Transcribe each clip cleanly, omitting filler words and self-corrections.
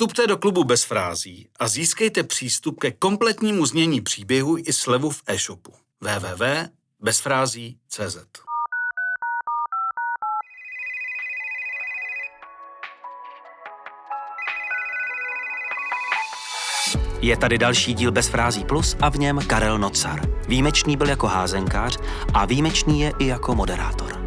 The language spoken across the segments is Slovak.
Vstupte do klubu Bez frází a získejte přístup ke kompletnímu znění příběhu i slevu v e-shopu www.bezfrází.cz. Je tady další díl Bez frází plus a v něm Karel Nocar. Výjimečný byl jako házenkář a výjimečný je i jako moderátor.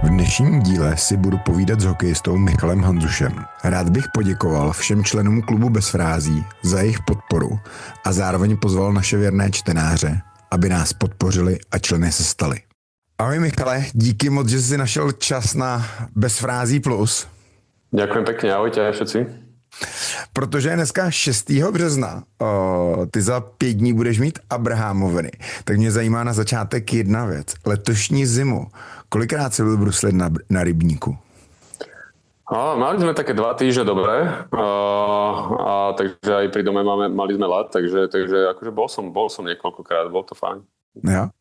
V dnešním díle si budu povídat s hokejistou Michalem Hanzušem. Rád bych poděkoval všem členům klubu Bez frází za jejich podporu a zároveň pozval naše věrné čtenáře, aby nás podpořili a členy se stali. Ahoj Michale, díky moc, že jsi našel čas na Bez frází plus. Ďakujem pekne, ahojte všetci. Protože je dneska 6. března, ty za 5 dní budeš mít Abrahamoviny, tak mě zajímá na začátek jedna věc. Letošní zimu, kolikrát si byl bruslit na rybníku? Mali sme také 2 týždne dobré, takže aj pri dome mali sme ľad, takže akože bol som niekoľkokrát, bol to fajn. Jo?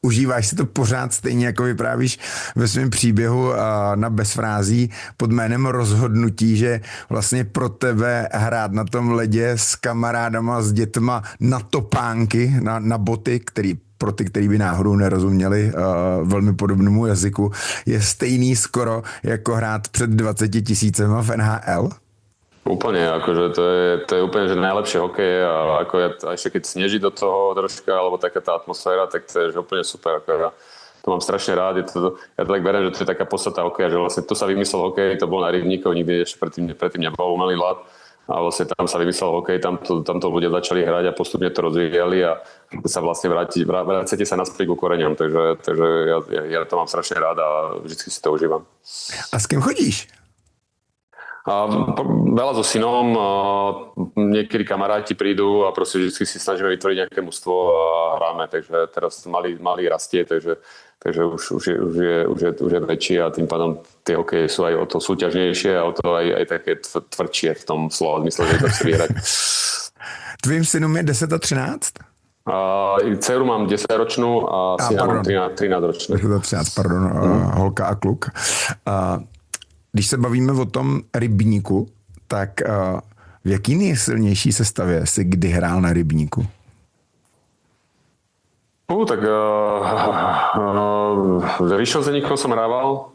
Užíváš si to pořád stejně, jako vyprávíš ve svém příběhu na Bez frází pod jménem Rozhodnutí, že vlastně pro tebe hrát na tom ledě s kamarádama, s dětma na topánky, na boty, pro ty, kteří by náhodou nerozuměli velmi podobnému jazyku, je stejný skoro jako hrát před 20 000 v NHL? Úplne, akože to je úplne že najlepšie hokej a ako ešte keď sneží do toho troška, alebo taká tá atmosféra, tak to je že úplne super. Ako ja to mám strašne rád. Ja to tak beriem, že to je taká podstata hokeja, že vlastne tu sa vymyslel hokej, to bol na rybníkoch, nikdy ešte predtým nebol umelý ľad a vlastne tam sa vymyslel hokej, tamto ľudia začali hrať a postupne to rozvíjali a sa vlastne vracete sa naspäť ku koreňom, takže ja to mám strašne rád a vždy si to užívam. A s kým chodíš? Veľa so synom, niekedy kamaráti prídu a proste vždy si snažíme vytvoriť nejaké mužstvo a hráme, takže teraz malý rastie, takže už je väčší a tým pádom tie hokeje sú aj o to súťažnejšie a o to aj také tvrdšie v tom slova zmysle, že to chce vyhrať. Tvým synům je 10 a 13? Dceru mám 10-ročnú a syna mám 13-ročnú. 10 a 13, pardon, holka a kluk. Když se bavíme o tom rybníku, tak v jaký nejsilnější sestavě jsi kdy hrál na rybníku? Tak s Ríšom Zeníkom som hrával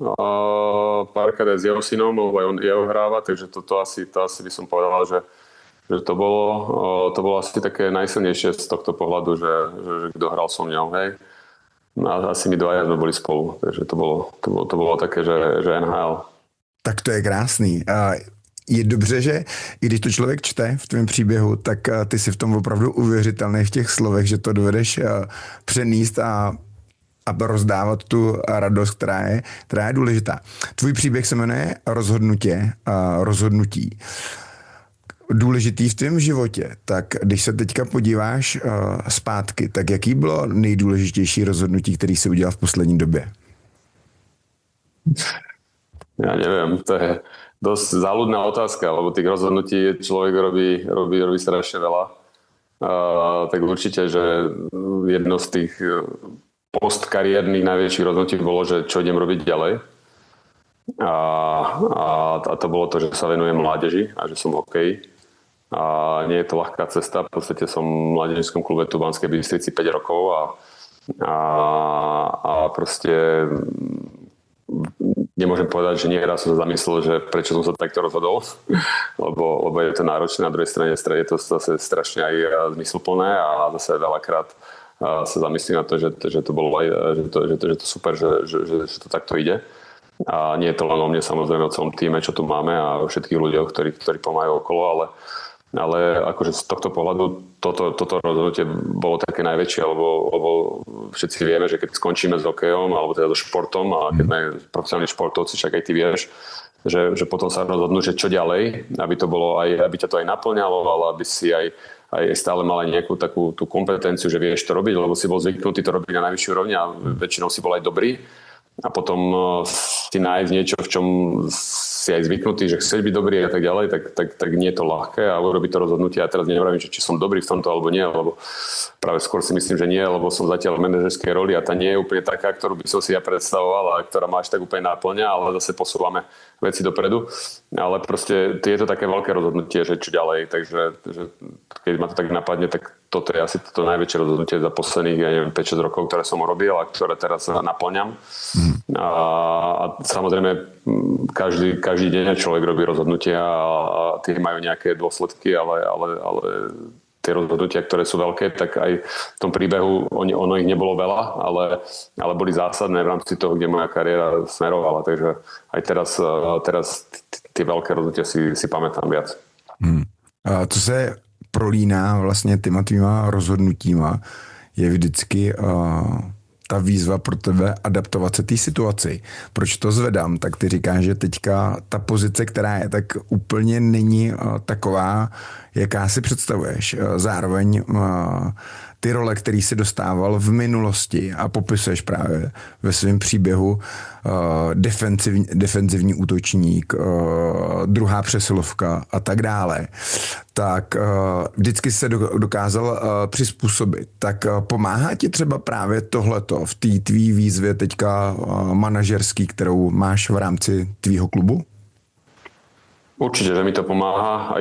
párkrát aj s jeho synom, lebo aj on jeho hráva, takže to asi by som povedal, že to bolo asi také najsilnejšie z tohto pohľadu, že kto hral so mňou, hej. A asi my dvaja sme boli spolu, takže to bolo také, že NHL. Tak to je krásný. Je dobře, že i když to člověk čte v tvém příběhu, tak ty si v tom opravdu uvěřitelný v těch slovech, že to dovedeš přenést a rozdávat tu radost, která je důležitá. Tvůj příběh se jmenuje Rozhodnutí. Důležitý v tvém životě, tak když se teďka podíváš zpátky, tak jaký bylo nejdůležitější rozhodnutí, který jsi udělal v poslední době? Ja neviem, to je dosť záľudná otázka, lebo tých rozhodnutí človek robí strašne veľa. Tak určite, že jedno z tých postkariérnych najväčších rozhodnutí bolo, že čo idem robiť ďalej. A to bolo to, že sa venujem mládeži a že som hokej. A nie je to ľahká cesta. V podstate som v mládežníckom klube tu v Banskej Bystrici 5 rokov a proste nemôžem povedať, že nieraz som sa zamyslel, že prečo som sa takto rozhodol, lebo je to náročné, na druhej strane je to zase strašne aj zmysluplné a zase veľakrát sa zamyslím na to, že to bolo aj, že to super, že to takto ide. A nie je to len o mne, samozrejme o celom týme, čo tu máme a o všetkých ľuďoch, ktorí pomáhajú okolo, ale akože z tohto pohľadu toto rozhodnutie bolo také najväčšie, lebo všetci vieme, že keď skončíme s hokejom alebo teda so športom a keď sme profesionálni športovci, však aj ty vieš, že potom sa rozhodnú, že čo ďalej, aby ťa to aj naplňalo, ale aby si aj stále mal aj nejakú takú tú kompetenciu, že vieš to robiť, lebo si bol zvyknutý to robiť na najvyššiu úrovni a väčšinou si bol aj dobrý. A potom si nájsť niečo, v čom si si aj zvyknutý, že chceš byť dobrý a tak ďalej, tak nie je to ľahké a urobiť to rozhodnutie. A teraz nevravím, či som dobrý v tomto alebo nie, lebo práve skôr si myslím, že nie, lebo som zatiaľ v manažerskej roli a tá nie je úplne taká, ktorú by som si ja predstavoval a ktorá ma až tak úplne náplňa, ale zase posúvame veci dopredu. Ale proste je to také veľké rozhodnutie, že čo ďalej. Takže keď ma to tak napadne, tak toto je asi to najväčšie rozhodnutie za posledných, ja neviem, 5-6 rokov, ktoré som urobil a ktoré teraz naplňam. A samozrejme, každý deň človek robí rozhodnutia a tie majú nejaké dôsledky, ale tie rozhodnutia, ktoré sú veľké, tak aj v tom príbehu ono ich nebolo veľa, ale boli zásadné v rámci toho, kde moja kariéra smerovala. Takže aj teraz tie veľké rozhodnutia si pamätám viac. A co se prolíná vlastně tvýma rozhodnutíma, je vždycky ta výzva pro tebe adaptovat se té situaci. Proč to zvedám? Tak ty říkáš, že teďka ta pozice, která je, tak úplně není taková, jaká si představuješ. Zároveň ty role, který si dostával v minulosti a popisuješ právě ve svém příběhu defenzivní útočník, druhá přesilovka a tak dále, tak vždycky se dokázal přizpůsobit. Tak pomáhá ti třeba právě tohleto v té tvý výzvě teďka manažerský, kterou máš v rámci tvýho klubu? Určite, že mi to pomáha.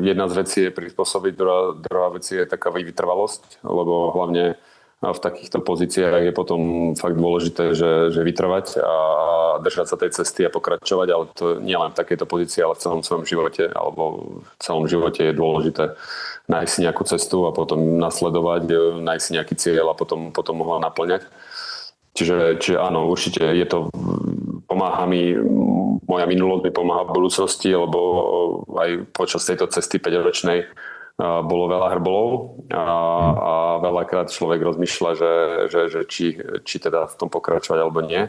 Jedna z vecí je prispôsobiť, druhá vec je taká vytrvalosť, lebo hlavne v takýchto pozíciách je potom fakt dôležité, že vytrvať a držať sa tej cesty a pokračovať, ale to nie len v takejto pozícii, ale v celom svojom živote, alebo v celom živote je dôležité nájsť si nejakú cestu a potom nasledovať, nájsť si nejaký cieľ a potom ho naplňať. Čiže áno, určite je to, pomáha mi, moja minulosť mi pomáha v budúcnosti, lebo aj počas tejto cesty 5-ročnej bolo veľa hrbolov a veľakrát človek rozmýšľa, že či teda v tom pokračovať alebo nie,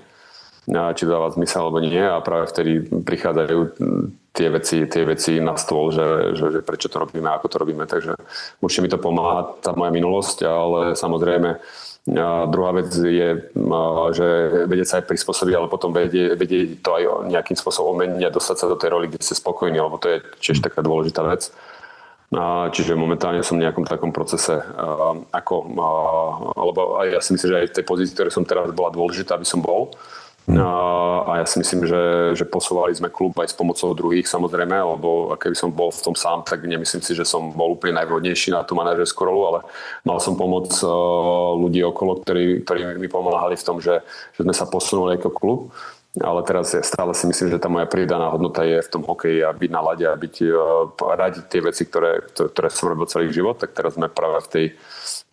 či dáva zmysel alebo nie a práve vtedy prichádzajú tie veci na stôl, že prečo to robíme, ako to robíme, takže určite mi to pomáha tá moja minulosť, ale samozrejme druhá vec je, že vedieť sa aj prispôsobiť, ale potom vedieť to aj nejakým spôsobom omeniť a dostať sa do tej roli, kde ste spokojní, lebo to je tiež taká dôležitá vec. Čiže momentálne som v nejakom takom procese, alebo aj ja si myslím, že aj v tej pozícii, ktoré som teraz, bola dôležitá, aby som bol. A ja si myslím, že posúvali sme klub aj s pomocou druhých, samozrejme, lebo keby som bol v tom sám, tak nemyslím si, že som bol úplne najvhodnejší na tú manažerskú rolu, ale mal som pomoc ľudí okolo, ktorí mi pomáhali v tom, že sme sa posunuli ako klub. Ale teraz stále si myslím, že tá moja pridaná hodnota je v tom hokeji a byť na lade a radiť tie veci, ktoré som robil celý život, tak teraz sme práve v tej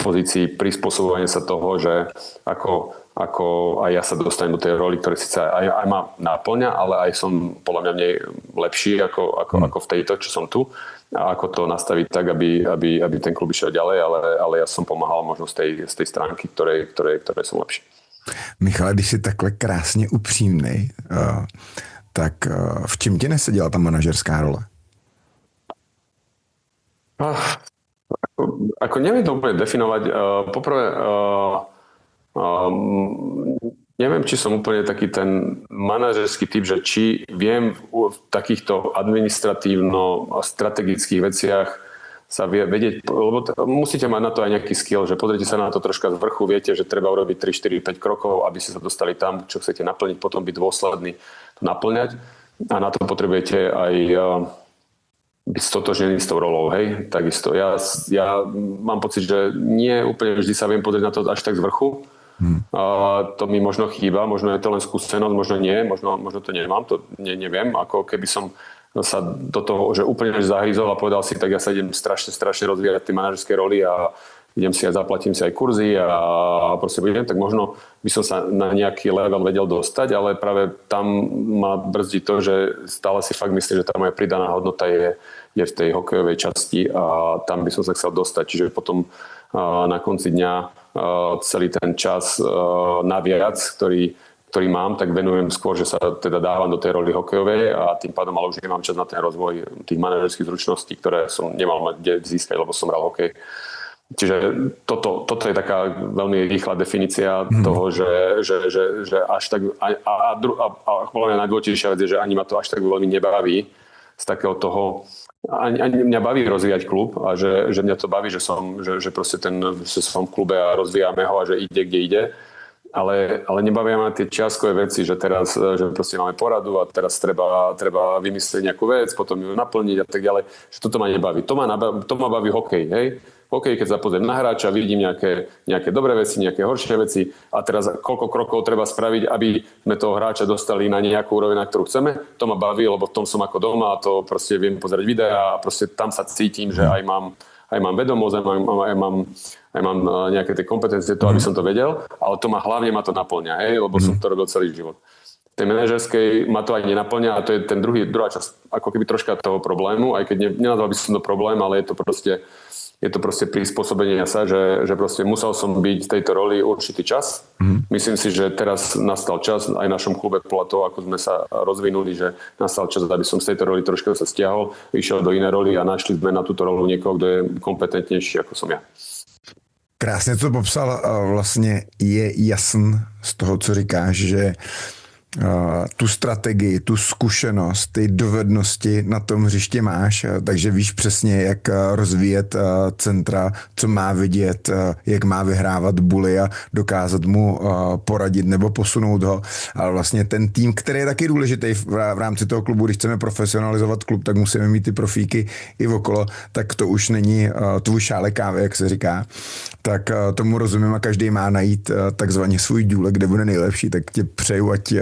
pozícii prispôsobovania sa toho, že ako aj ja sa dostanem do tej roli, ktoré síce aj ma náplňa, ale aj som podľa mňa v nej lepší ako v tejto, čo som tu. A ako to nastaviť tak, aby ten klub išiel ďalej, ale ja som pomáhal možno z tej stránky, ktorej som lepší. Michale, když jsi takhle krásně upřímnej, tak v čem tě neseděla ta manažerská role? Ako neviem to úplne definovať. Poprvé, neviem, či som úplne taký ten manažerský typ, že či viem v takýchto administratívno-strategických veciach sa vedieť, lebo musíte mať na to aj nejaký skill, že pozrite sa na to troška z vrchu, viete, že treba urobiť 3, 4, 5 krokov, aby ste sa dostali tam, čo chcete naplniť, potom byť dôsledný, to naplňať a na to potrebujete aj byť stotožnený s tou rolou, hej, takisto. Ja mám pocit, že nie úplne vždy sa viem pozrieť na to až tak z vrchu, to mi možno chýba, možno je to len skúsenosť, možno nie, možno to nemám, to neviem, ako keby som sa do toho, že úplne zahryzol a povedal si, tak ja sa idem strašne rozvíjať tie manažerské roli a idem si aj zaplatím si aj kurzy a proste budem, tak možno by som sa na nejaký level vedel dostať, ale práve tam ma brzdí to, že stále si fakt myslím, že tá moja pridaná hodnota je v tej hokejovej časti a tam by som sa chcel dostať. Čiže potom na konci dňa celý ten čas naviac, ktorý mám, tak venujem skôr, že sa teda dávam do tej roli hokejovej a tým pádom ale už nemám čas na ten rozvoj tých manažerských zručností, ktoré som nemal mať kde získať, lebo som hral hokej. Čiže toto je taká veľmi rýchla definícia toho, že až tak... A podľa mňa najdôležitejšia vec je, že ani ma to až tak veľmi nebaví z takého toho... Ani mňa baví rozvíjať klub a že mňa to baví, že som v klube a rozvíjame ho a že ide, kde ide. Ale nebavia ma tie čiastkové veci, že teraz že proste máme poradu a teraz treba vymyslieť nejakú vec, potom ju naplniť a tak ďalej. Že toto ma nebaví. To ma baví hokej, hej? Hokej, keď sa pozriem na hráča, vidím nejaké dobré veci, nejaké horšie veci a teraz koľko krokov treba spraviť, aby sme toho hráča dostali na nejakú úroveň, na ktorú chceme. To ma baví, lebo v tom som ako doma a to proste viem pozerať videa a proste tam sa cítim, že aj mám vedomosť, aj mám nejaké tie kompetencie, to, aby som to vedel, ale hlavne ma to naplňa, hej, lebo som to robil celý život. V tej manažerskej ma to aj nenaplňa a to je druhá časť, ako keby troška toho problému, aj keď nenazval by som to problém, ale je to proste prispôsobenie sa, že proste musel som byť v tejto roli určitý čas. Myslím si, že teraz nastal čas aj v našom klube podľa toho, ako sme sa rozvinuli, že nastal čas, aby som z tejto roli troška sa stiahol, išiel do inej roli a našli sme na túto rolu niekoho, kto je kompetentnejší ako som ja. Krásně to popsal, vlastně je jasn z toho, co říkáš, že tu strategii, tu zkušenost, ty dovednosti na tom hřišti máš, takže víš přesně, jak rozvíjet centra, co má vidět, jak má vyhrávat buly a dokázat mu poradit nebo posunout ho. Ale vlastně ten tým, který je taky důležitý v rámci toho klubu, když chceme profesionalizovat klub, tak musíme mít ty profíky i okolo, tak to už není tvůj šálek kávy, jak se říká. Tak tomu rozumím a každý má najít takzvaně svůj důlek, kde bude nejlepší, tak tě přeju, ať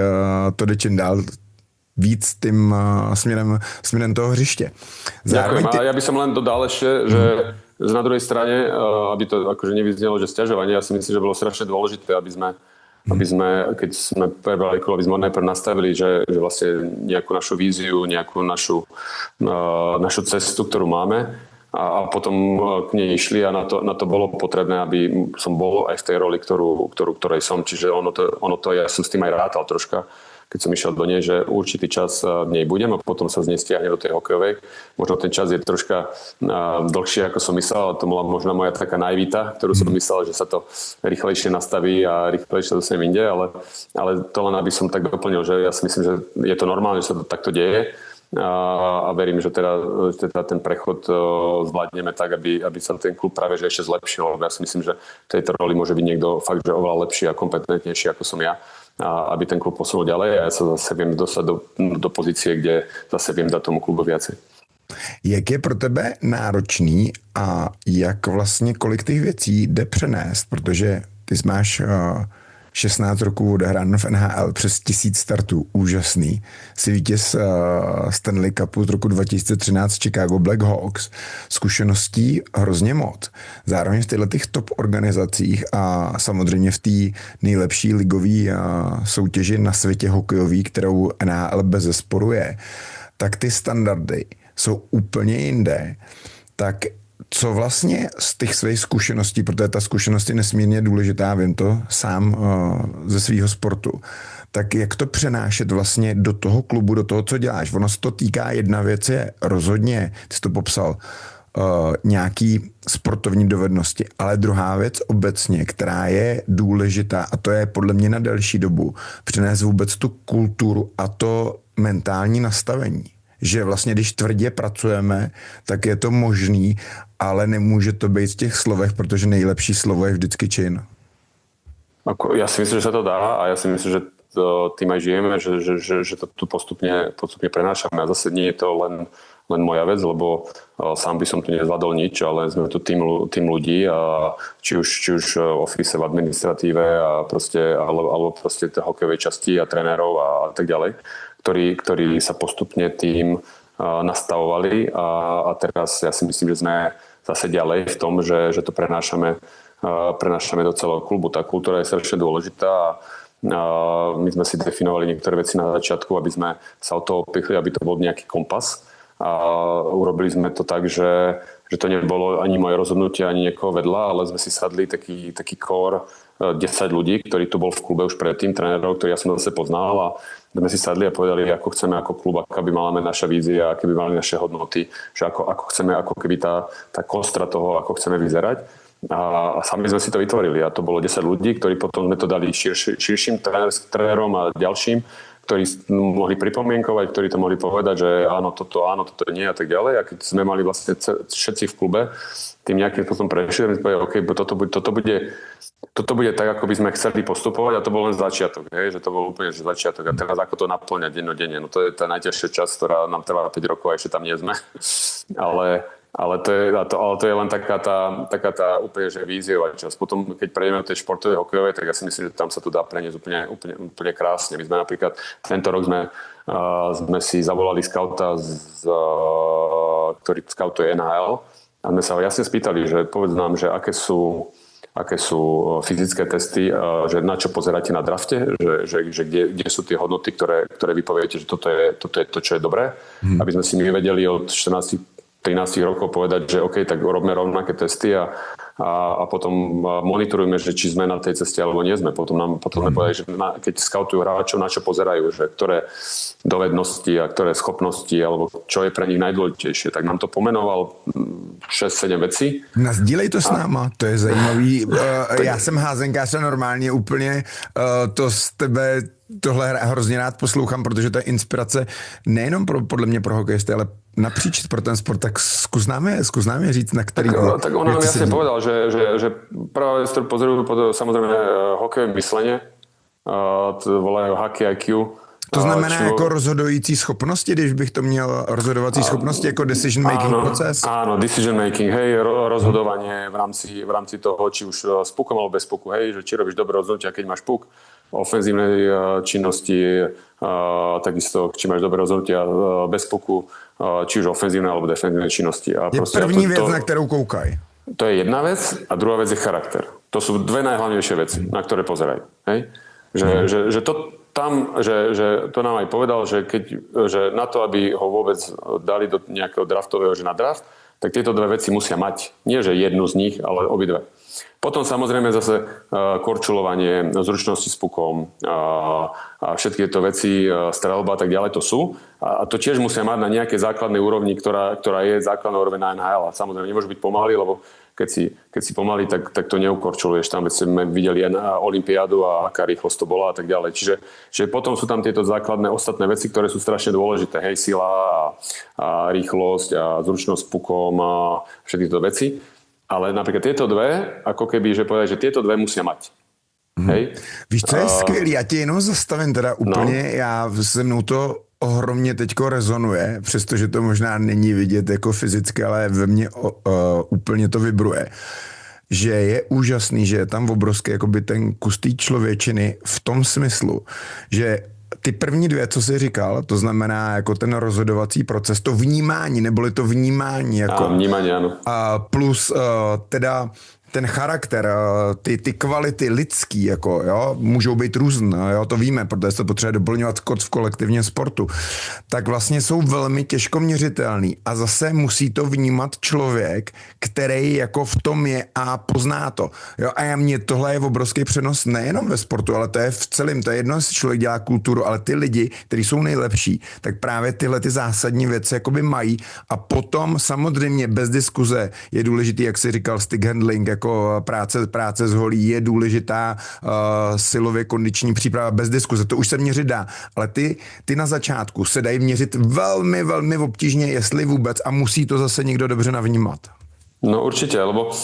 to jde čím dál víc tým směrem toho hřiště. Ďakujem. A ja by som len dodal ešte, že na druhej strane, aby to akože nevyznelo, že sťažovanie, ja si myslím, že bolo strašne dôležité, aby sme, keď sme prebrali klub, aby sme najprv nastavili, že vlastne nejakú našu víziu, nejakú našu cestu, ktorú máme a potom k nej išli a na to bolo potrebné, aby som bol aj v tej roli, ktorej som. Čiže ono to, ja som s tým aj rátal troška, keď som išiel do nej, že určitý čas v nej budem a potom sa z nej stiahne do tej hokejovej. Možno ten čas je troška dlhšie, ako som myslel, ale to bola možno moja taká naivita, ktorú som myslel, že sa to rýchlejšie nastaví a rýchlejšie dostanem inde, ale to len aby som tak doplnil, že ja si myslím, že je to normálne, že sa to takto deje. A verím, že teda ten prechod zvládneme tak, aby sa ten klub práve že ešte zlepšil. Ja si myslím, že v tejto roli môže byť niekto fakt, že oveľa lepší a kompetentnejší ako som ja, a aby ten klub posunul ďalej a ja sa zase viem dostať do pozície, kde zase viem dať tomu klubu viacej. Jak je pro tebe náročný a jak vlastně kolik těch věcí jde přenést, protože ty máš 16 roků odehráno v NHL, přes 1000 startů, úžasný. Jsi vítěz Stanley Cupu z roku 2013 Chicago Black Hawks. Zkušeností hrozně moc. Zároveň v těchto top organizacích a samozřejmě v té nejlepší ligové soutěži na světě hokejový, kterou NHL bezesporu je, tak ty standardy jsou úplně jinde. Tak co vlastně z těch svých zkušeností, protože ta zkušenost je nesmírně důležitá, vím to sám ze svýho sportu, tak jak to přenášet vlastně do toho klubu, do toho, co děláš? Ono se to týká, jedna věc je rozhodně, ty jsi to popsal, nějaký sportovní dovednosti, ale druhá věc obecně, která je důležitá a to je podle mě na delší dobu, přenést vůbec tu kulturu a to mentální nastavení. Že vlastně, když tvrdě pracujeme, tak je to možný, ale nemůže to být v těch slovech, protože nejlepší slovo je vždycky čin. Ja si myslím, že sa to dá a ja si myslím, že tým aj žijeme, že to tu postupne prenášame a zase nie je to len moja vec, lebo sám by som tu nezvládol nič, ale sme tu tým ľudí a či už v office, v administratíve a alebo proste tej hokejovej časti a trénerov a tak ďalej, ktorí sa postupne tým nastavovali a teraz ja si myslím, že sme zase ďalej v tom, že to prenášame do celého klubu. Tá kultúra je strašne dôležitá a my sme si definovali niektoré veci na začiatku, aby sme sa od toho pichli, aby to bol nejaký kompas a urobili sme to tak, že to nebolo ani moje rozhodnutie, ani niekoho vedľa, ale sme si sadli taký core 10 ľudí, ktorí tu bol v klube už predtým, trénerov, ktorý ja som zase poznal a sme si sadli a povedali, ako chceme ako klub, aká by mala naša vízia, aké by mali naše hodnoty, že ako chceme, ako keby tá kostra toho, ako chceme vyzerať. A sami sme si to vytvorili a to bolo 10 ľudí, ktorí potom sme to dali širším trénerom a ďalším, ktorí mohli pripomienkovať, ktorí to mohli povedať, že áno, toto nie a tak ďalej. A keď sme mali vlastne všetci v klube, tým nejakým spôsobom prešli, my sme povedali, OK, toto bude tak, ako by sme chceli postupovať a to bol len začiatok, hej, že to bol úplne začiatok a teraz ako to naplňať dennodenne, no to je tá najťažšia časť, ktorá nám trvá 5 rokov a ešte tam nie sme, ale to je len taká tá úplne že víziová časť. Potom, keď prejdeme do tej športovej hokejovej, tak ja si myslím, že tam sa to dá preniesť úplne krásne. My sme napríklad tento rok sme si zavolali skauta, ktorý skautuje NHL a sme sa ho jasne spýtali, že povedz nám, že aké sú fyzické testy, že na čo pozeráte na drafte, že kde sú tie hodnoty, ktoré vy poviete, že toto je to, čo je dobré, aby sme si my vedeli od 13 rokov povedať, že OK, tak robíme rovnaké testy a potom monitorujeme, že či sme na tej ceste alebo nie sme. Potom sme povedali, že keď skautujú hráčov, na čo pozerajú, že ktoré dovednosti a ktoré schopnosti alebo čo je pre nich najdôležitejšie. Tak nám to pomenoval 6-7 vecí. Sdílej to s náma, to je zajímavý. Já jsem házenkář a normálně úplně to z tebe tohle hrozně rád poslouchám, protože to je inspirace nejenom podle mě pro hokejisty, ale napříč pro ten sport, tak zkus nám je říct, na který... Tak on nám jasne povedal, že prvá vec, ktorú pozorujú samozrejme hokejové myslenie, to volajú hockey IQ. To znamená jako rozhodující schopnosti, když bych to měl rozhodovací schopnosti, jako decision making proces? Áno, decision making, hej, rozhodovanie v rámci toho, či už s pukom alebo bez puku, hej, že či robíš dobré rozhodnutia, keď máš puk, ofenzívnej činnosti, takisto, či máš dobré rozhodnutia bez puku, či už ofenzívnej alebo defenzívnej činnosti. A je první věc, na kterou koukají. To je jedna vec a druhá vec je charakter. To sú dve najhlavnejšie veci, na ktoré pozerajú. Hej? Že to nám aj povedal, že na to, aby ho vôbec dali do nejakého draftového, že na draft, tak tieto dve veci musia mať. Nie, že jednu z nich, ale obidve. Potom samozrejme zase korčulovanie, zručnosti s pukom a všetky tieto veci, streľba a tak ďalej, to sú. A to tiež musia mať na nejakej základnej úrovni, ktorá je základná úroveň na NHL. A samozrejme nemôže byť pomalý, lebo keď si pomalý, tak to neukorčuluješ. Tam sme videli aj na olympiádu a aká rýchlosť to bola a tak ďalej. Čiže potom sú tam tieto základné ostatné veci, ktoré sú strašne dôležité. Hej, sila a rýchlosť a zručnosť s pukom a všetky tieto veci. Ale napríklad tieto dve, ako keby, že povedať, že tieto dve musia mať. Hej? Víš, co je skvělý? Já tě jenom zastavím teda úplně, já se mnou to ohromně teďko rezonuje, přestože to možná není vidět jako fyzicky, ale ve mně úplně to vibruje. Že je úžasný, že je tam obrovský jakoby ten kus té člověčiny v tom smyslu, že ty první dvě, co jsi říkal, to znamená jako ten rozhodovací proces, to vnímání, neboli to vnímání. Jako, vnímání, ano. Plus teda ten charakter, ty kvality lidský, jako, jo, můžou být různé, jo, to víme, protože se to potřebuje doplňovat v kolektivním sportu, tak vlastně jsou velmi těžko měřitelný a zase musí to vnímat člověk, který jako v tom je a pozná to. Jo, a mně tohle je obrovský přenos nejenom ve sportu, ale to je v celém, to je jedno, jestli člověk dělá kulturu, ale ty lidi, kteří jsou nejlepší, tak právě tyhle ty zásadní věci jakoby mají a potom samozřejmě bez diskuze je důležitý, jak jsi říkal, stick handling, jako práce s holí, je důležitá silově kondiční příprava bez diskuze, to už se měřit dá, ale ty na začátku se dají měřit velmi, velmi obtížně, jestli vůbec a musí to zase někdo dobře navnímat. No určite, lebo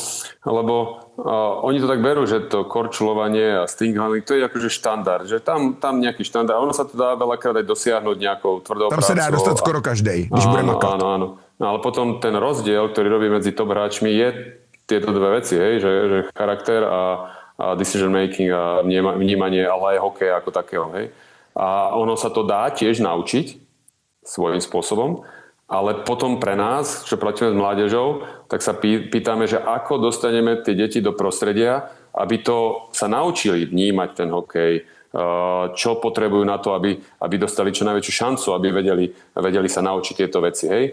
oni to tak berú, že to korčulovanie a sting handling, to je akože štandard, že tam nejaký štandard, ono sa to dá veľakrát aj dosiahnuť nejakou tvrdou prácou. Tam sa dá dostať skoro každej, když bude makať. Áno. No, ale potom ten rozdiel, ktorý robí medzi top hráčmi, je tieto dve veci, hej, že charakter a decision making a vnímanie, ale aj hokej ako takého. Hej. A ono sa to dá tiež naučiť svojím spôsobom, ale potom pre nás, čo pracujeme s mládežou, tak sa pýtame, že ako dostaneme tie deti do prostredia, aby to sa naučili vnímať ten hokej, čo potrebujú na to, aby dostali čo najväčšiu šancu, aby vedeli sa naučiť tieto veci. Hej.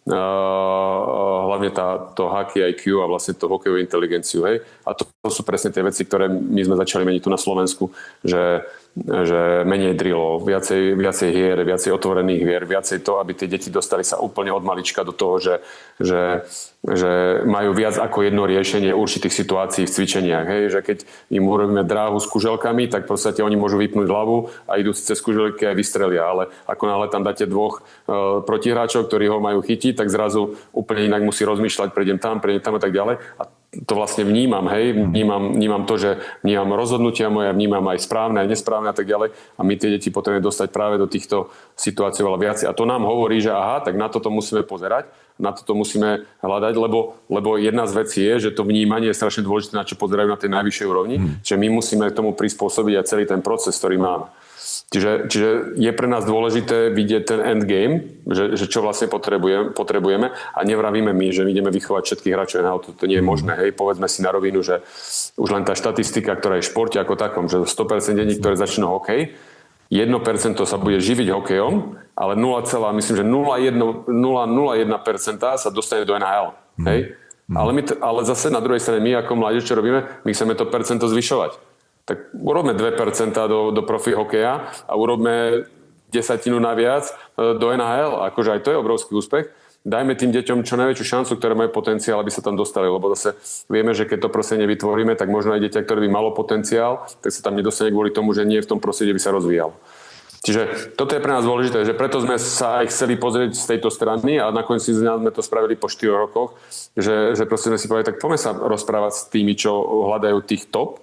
Hlavne to hockey IQ a vlastne to hokejovú inteligenciu. Hej. A to sú presne tie veci, ktoré my sme začali meniť tu na Slovensku, že že menej drillov, viacej hier, viacej otvorených hier, viacej to, aby tie deti dostali sa úplne od malička do toho, že majú viac ako jedno riešenie určitých situácií v cvičeniach. Hej? Že keď im urobíme dráhu s kuželkami, tak v podstate oni môžu vypnúť hlavu a idú cez kuželky a vystrelia. Ale ako náhle tam dáte dvoch protihráčov, ktorí ho majú chytiť, tak zrazu úplne inak musí rozmýšľať, prejdem tam a tak ďalej. A to vlastne vnímam, hej, vnímam to, že vnímam rozhodnutia moje, vnímam aj správne, aj nesprávne a tak ďalej. A my tie deti potrebujeme dostať práve do týchto situácií veľa viac. A to nám hovorí, že aha, tak na toto musíme pozerať, na toto musíme hľadať, lebo jedna z vecí je, že to vnímanie je strašne dôležité, na čo pozerajú na tej najvyššej úrovni, že my musíme k tomu prispôsobiť aj celý ten proces, ktorý máme. Čiže je pre nás dôležité vidieť ten endgame, že čo vlastne potrebujeme a nevravíme my, že my ideme vychovať všetkých hráčov NHL, to nie je možné. Hej, povedzme si na rovinu, že už len tá štatistika, ktorá je v športe ako takom, že 100% detí, ktoré začnú hokej, 1% sa bude živiť hokejom, ale 0,01% sa dostane do NHL. Hej? Ale zase na druhej strane my ako mládež, čo robíme, my chceme to percento zvyšovať. Tak urobme 2% do profi hokeja a urobme 10 naviac do NHL. Akože aj to je obrovský úspech. Dajme tým deťom čo najväčšiu šancu, ktoré majú potenciál, aby sa tam dostali. Lebo zase vieme, že keď to prostredie vytvoríme, tak možno aj dieťa, ktoré by malo potenciál, tak sa tam nedostane kvôli tomu, že nie v tom prostredí by sa rozvíjal. Čiže toto je pre nás dôležité, že preto sme sa aj chceli pozrieť z tejto strany a nakoniec sme to spravili po 4 rokoch, že proste sme si povedali, tak poďme sa rozprávať s tými, čo hľadajú tých top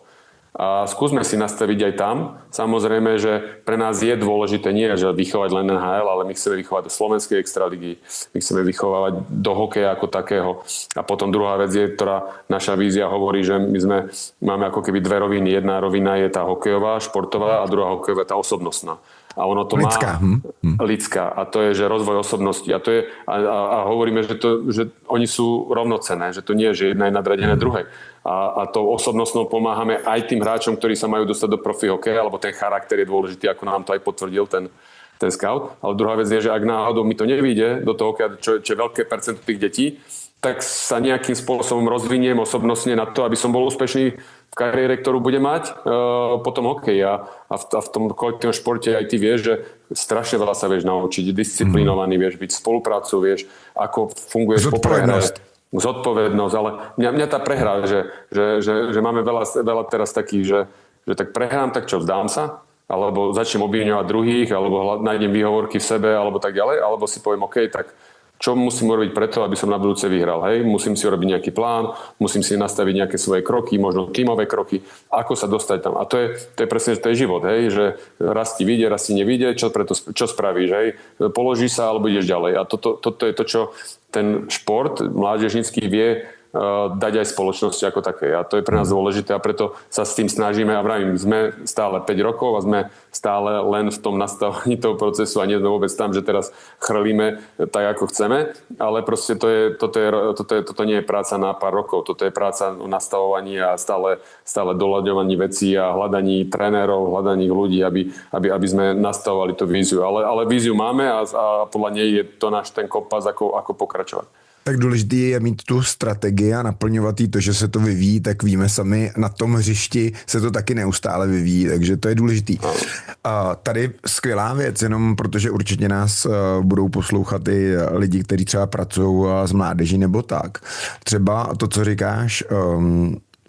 a skúsme si nastaviť aj tam. Samozrejme, že pre nás je dôležité nie, že vychovať len NHL, ale my chceme vychovať do slovenskej extraligy, my chceme vychovávať do hokeja ako takého. A potom druhá vec je, ktorá naša vízia hovorí, že máme ako keby dve roviny. Jedna rovina je tá hokejová, športová a druhá hokejová, tá osobnostná. A ono to Lidská. Lidská. A to je, že rozvoj osobnosti. A to je, a hovoríme, že oni sú rovnocenné, že to nie je, že jedna je nadradená druhej. A tou osobnostnou pomáhame aj tým hráčom, ktorí sa majú dostať do profi hokeja, lebo ten charakter je dôležitý, ako nám to aj potvrdil ten scout. Ale druhá vec je, že ak náhodou mi to nevyjde do toho hokeja, čo je veľké percento tých detí, tak sa nejakým spôsobom rozviniem osobnostne na to, aby som bol úspešný v kariére, ktorú bude mať potom hokej. A v tom kolektívnom športe aj ty vieš, že strašne veľa sa vieš naučiť, disciplinovaný, vieš byť spoluprácu, vieš, ako funguješ po prehre. Zodpovednosť, ale mňa tá prehra, že máme veľa teraz takých, že tak prehrám, tak čo, vzdám sa? Alebo začnem obviňovať druhých, alebo nájdem výhovorky v sebe, alebo tak ďalej, alebo si poviem, OK, tak čo musím urobiť preto, aby som na budúce vyhral? Hej? Musím si urobiť nejaký plán, musím si nastaviť nejaké svoje kroky, možno tímové kroky, ako sa dostať tam. A to je presne, to je život, hej? Že raz ti vyjde, raz ti nevyjde, čo spravíš? Hej? Položíš sa, alebo ideš ďalej. A toto je to, čo ten šport mládežnícky vie dať aj spoločnosti ako také. A to je pre nás dôležité a preto sa s tým snažíme a vravím, sme stále 5 rokov a sme stále len v tom nastavení toho procesu a nie sme vôbec tam, že teraz chrlíme tak, ako chceme, ale proste toto nie je práca na pár rokov, toto je práca o nastavovaní a stále doľaďovaní vecí a hľadaní trénerov, hľadaní ľudí, aby sme nastavovali tú víziu. Ale víziu máme a podľa nej je to náš ten kompas, ako pokračovať. Tak důležité je mít tu strategii a naplňovat jí to, že se to vyvíjí, tak víme sami, na tom hřišti se to taky neustále vyvíjí, takže to je důležitý. A tady skvělá věc, jenom protože určitě nás budou poslouchat i lidi, kteří třeba pracují s mládeží nebo tak. Třeba to, co říkáš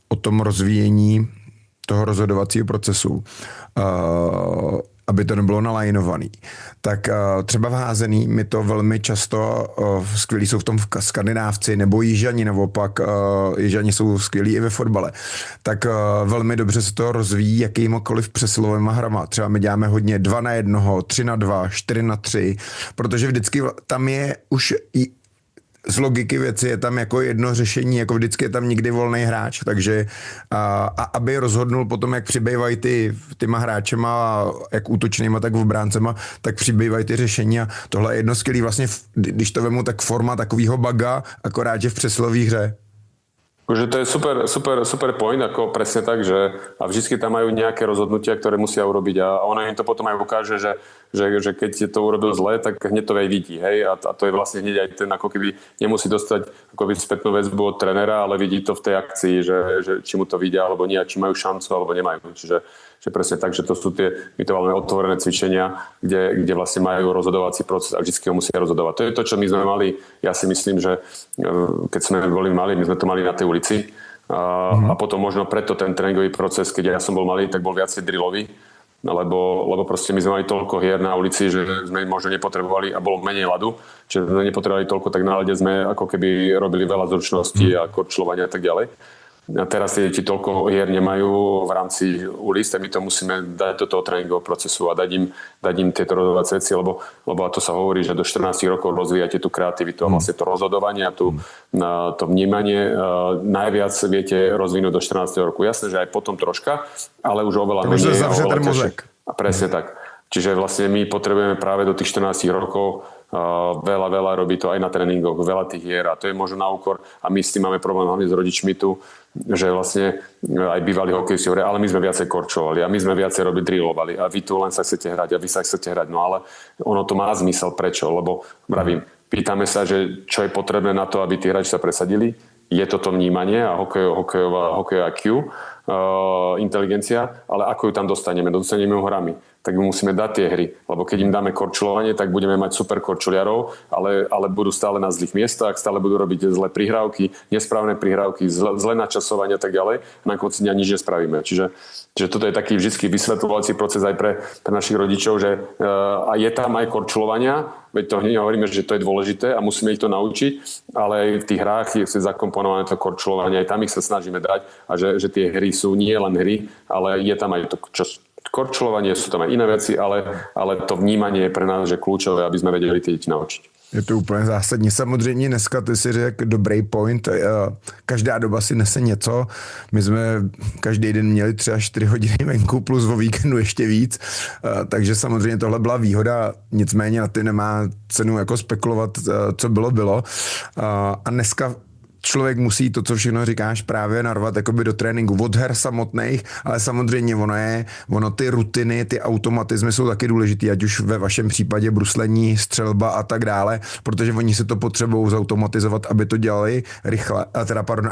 o tom rozvíjení toho rozhodovacího procesu, aby to nebylo nalajnovaný. Tak třeba v házený my to velmi často, skvělí jsou v tom Skandinávci nebo Jižani, naopak Jižani jsou skvělí i ve fotbale, tak velmi dobře se to rozvíjí jakýmkoliv přesilovýma hrama. Třeba my děláme hodně 2-1, 3-2, 4-3, protože vždycky tam je už z logiky věci je tam jako jedno řešení, jako vždycky je tam nikdy volný hráč, takže a aby rozhodnul potom, jak přibývají tyma hráčema, jak útočnýma, tak obráncema, tak přibývají ty řešení a tohle je jedno skvělý vlastně, když to vemu, tak forma takovýho baga, akorát, že v přesilový hře. Že to je super point, ako presne tak, že a vždycky tam majú nejaké rozhodnutia, ktoré musia urobiť a ono im to potom aj ukáže, že keď to urobil zle, tak hneď to aj vidí, hej, a to je vlastne hneď aj ten, ako keby nemusí dostať akoby spätnú väzbu od trénera, ale vidí to v tej akcii, že či mu to vidia alebo nie, či majú šancu alebo nemajú. Čiže že presne tak, že to sú tie, my to máme otvorené cvičenia, kde vlastne majú rozhodovací proces a vždycky ho musia rozhodovať. To je to, čo my sme mali, ja si myslím, že keď sme boli mali, my sme to mali na tej ulici a potom možno preto ten tréningový proces, keď ja som bol malý, tak bol viacej drillový, lebo proste my sme mali toľko hier na ulici, že sme možno nepotrebovali a bolo menej ľadu, čiže sme nepotrebovali toľko, tak na ľade sme ako keby robili veľa zručností a korčľovania a tak ďalej. A teraz tie deti toľko hier nemajú v rámci ulic, tak my to musíme dať do toho tréningového procesu a dať im tieto rozhodovacie veci, lebo a to sa hovorí, že do 14 rokov rozvíjate tú kreativitu a vlastne to rozhodovanie a to vnímanie najviac viete rozvinúť do 14 roku. Jasné, že aj potom troška, ale už oveľa menej. A presne tak. Čiže vlastne my potrebujeme práve do tých 14 rokov veľa robiť to aj na tréningoch, veľa tých hier a to je možno na úkor a my s tým máme problém hlavne s rodičmi tu, že vlastne aj bývalí hokejisti hovoria, ale my sme viacej korčovali a my sme viacej drillovali a vy tu len sa chcete hrať a vy sa chcete hrať, no ale ono to má zmysel, prečo? Lebo vravím, pýtame sa, že čo je potrebné na to, aby tí hráči sa presadili, je toto vnímanie a hokejová IQ, inteligencia, ale ako ju tam dostaneme? Dostaneme ju hrami. Tak musíme dať tie hry, lebo keď im dáme korčulovanie, tak budeme mať super korčuliarov, ale budú stále na zlých miestach, stále budú robiť zlé prihrávky, nesprávne prihrávky, zlé načasovanie a tak ďalej. Na konci dňa nič nespravíme. Čiže toto je taký vždycky vysvetľovací proces aj pre našich rodičov, že a je tam aj korčulovania, veď to hneď hovoríme, že to je dôležité a musíme ich to naučiť, ale aj v tých hrách je zakomponované to korčulovanie, aj tam ich sa snažíme dať a že tie hry sú nie len hry, ale je tam aj to, čo korčulovanie, sú tam aj iné veci, ale to vnímanie je pre nás že kľúčové, aby sme vedeli tie deti naučiť. Je to úplně zásadní. Samozřejmě dneska ty si řekl dobrý point. Každá doba si nese něco. My jsme každý den měli 3 až 4 hodiny venku plus o víkendu ještě víc. Takže samozřejmě tohle byla výhoda. Nicméně na ty nemá cenu jako spekulovat, co bylo. A dneska člověk musí to, co všechno říkáš, právě narvat jakoby do tréninku od her samotných, ale samozřejmě ono ty rutiny, ty automatizmy jsou taky důležitý, ať už ve vašem případě bruslení, střelba a tak dále, protože oni si to potřebují zautomatizovat, aby to dělali rychle,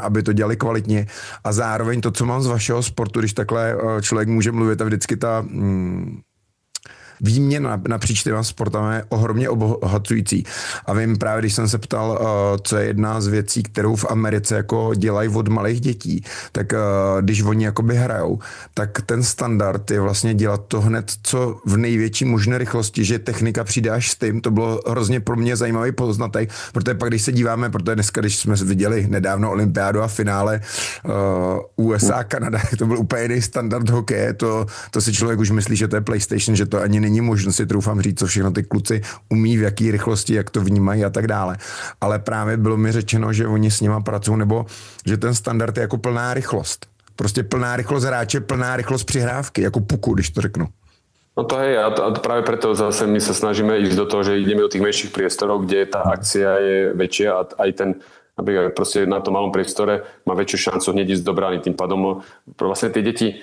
aby to dělali kvalitně a zároveň to, co mám z vašeho sportu, když takhle člověk může mluvit a vždycky ta výměna napříč těma sportama je ohromně obohacující. A vím právě, když jsem se ptal, co je jedna z věcí, kterou v Americe jako dělají od malých dětí, tak když oni jakoby hrajou, tak ten standard je vlastně dělat to hned, co v největší možné rychlosti, že technika přijde až s tím. To bylo hrozně pro mě zajímavý poznatek, protože pak, když se díváme, protože dneska, když jsme viděli nedávno olympiádu a finále USA, Kanada, to byl úplně jiný standard hokeje, to si člověk už myslí, že to je PlayStation, že to ani není možno, si troufám říct, co všechno ty kluci umí, v jaký rychlosti, jak to vnímají a tak dále. Ale právě bylo mi řečeno, že oni s nima pracují, nebo že ten standard je jako plná rychlost. Prostě plná rychlost hráče, plná rychlost přihrávky, jako puku, když to řeknu. No to hej, a práve preto zase my sa snažíme ísť do toho, že ideme do tých menších priestorov, kde tá akcia je väčšia a aj ten napríklad proste na tom malom priestore má väčšiu šancu hneď ísť do brány. Tým pádom vlastne tie deti,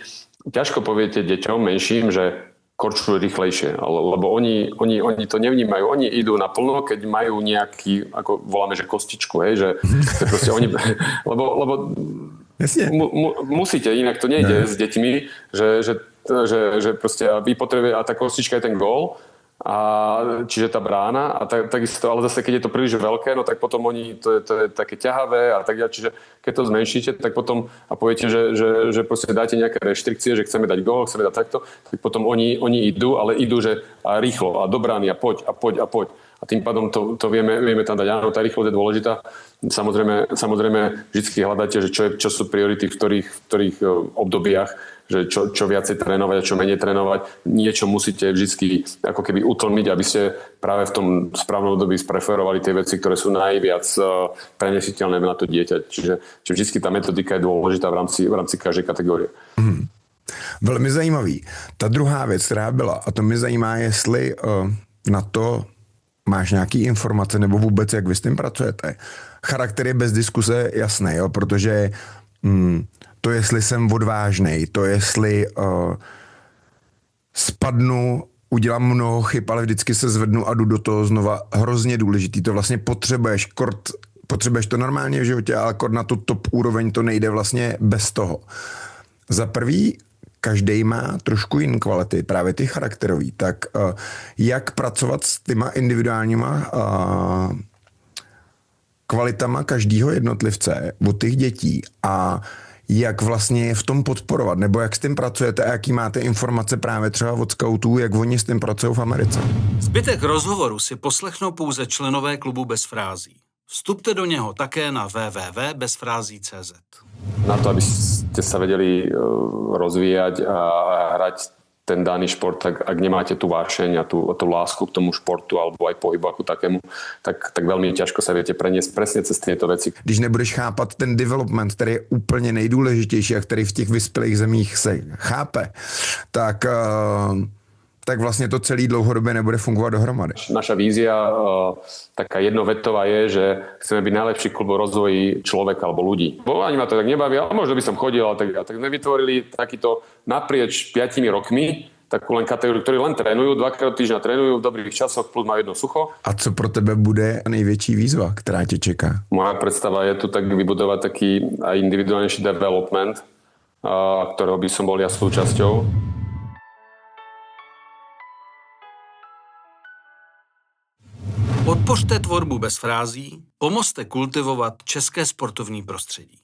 ťažko poviete deťom menším, že korčujú rýchlejšie, lebo oni to nevnímajú. Oni idú naplno, keď majú nejaký, ako voláme, že kostičku, hej, že proste oni, lebo musíte, inak to nejde s deťmi, že proste vy potrebujete, a tá kostička je ten gól, a čiže tá brána, a takisto, ale zase keď je to príliš veľké, no tak potom to je také ťahavé a tak ďalej, čiže keď to zmenšíte, tak potom a poviete, že proste dáte nejaké reštrikcie, že chceme dať gól, chceme dať takto, tak potom oni idú, ale idú, že a rýchlo a do brány a poď. A tým pádom to vieme tam dať. Áno, tá rýchlosť je dôležitá. Samozrejme vždy hľadáte, že čo sú priority v ktorých obdobiach, že čo viacej trénovať a čo menej trénovať. Niečo musíte vždy ako keby utlmiť, aby ste práve v tom správnom období spreferovali tie veci, ktoré sú najviac prenesiteľné na to dieťa. Čiže vždy tá metodika je dôležitá v rámci každej kategórie. Velmi zajímavý. Ta druhá věc, která byla, a to mě zajímá, jestli na to máš nějaký informace nebo vůbec, jak vy s tím pracujete. Charakter je bez diskuse jasný, jo, protože to, jestli jsem odvážnej, to, jestli spadnu udělám mnoho chyb, ale vždycky se zvednu a jdu do toho znova. Hrozně důležitý, to vlastně potřebuješ to normálně v životě, ale kort na tu top úroveň to nejde vlastně bez toho. Za prvý, každý má trošku jiné kvality, právě ty charakterový, tak jak pracovat s těma individuálníma kvalitama každého jednotlivce od těch dětí a jak vlastně je v tom podporovat, nebo jak s tím pracujete a jaký máte informace právě třeba od scoutů, jak oni s tím pracují v Americe. Zbytek rozhovoru si poslechnou pouze členové klubu Bez frází. Vstupte do něho také na www.bezfrází.cz. Na to, aby ste sa vedeli rozvíjať a hrať ten daný šport, tak ak nemáte tú vášeň a tú lásku k tomu športu alebo aj pohybu ako takému, tak veľmi ťažko sa viete preniesť presne cez tieto veci. Když nebudeš chápat ten development, který je úplně nejdůležitější a který v těch vyspělých zemích se chápe, tak vlastně to celý dlouhodobě nebude fungovat dohromady. Naša vízia taká jednovetová je, že chceme byť najlepší klub o rozvoji človeka alebo ľudí. Bo ani ma to tak nebaví, ale možno by som chodil a tak sme vytvorili takýto naprieč 5 rokmi takú len kategóriu, ktorí len trénujú, 2krát týždňa trénujú v dobrých časoch, plus má jedno sucho. A co pro tebe bude největší výzva, která tě čeká? Moja predstava je tu tak vybudovať taký aj individuálnejší development, ktorého by som bol ja súčasťou. Podpořte tvorbu Bez frází, pomozte kultivovat české sportovní prostředí.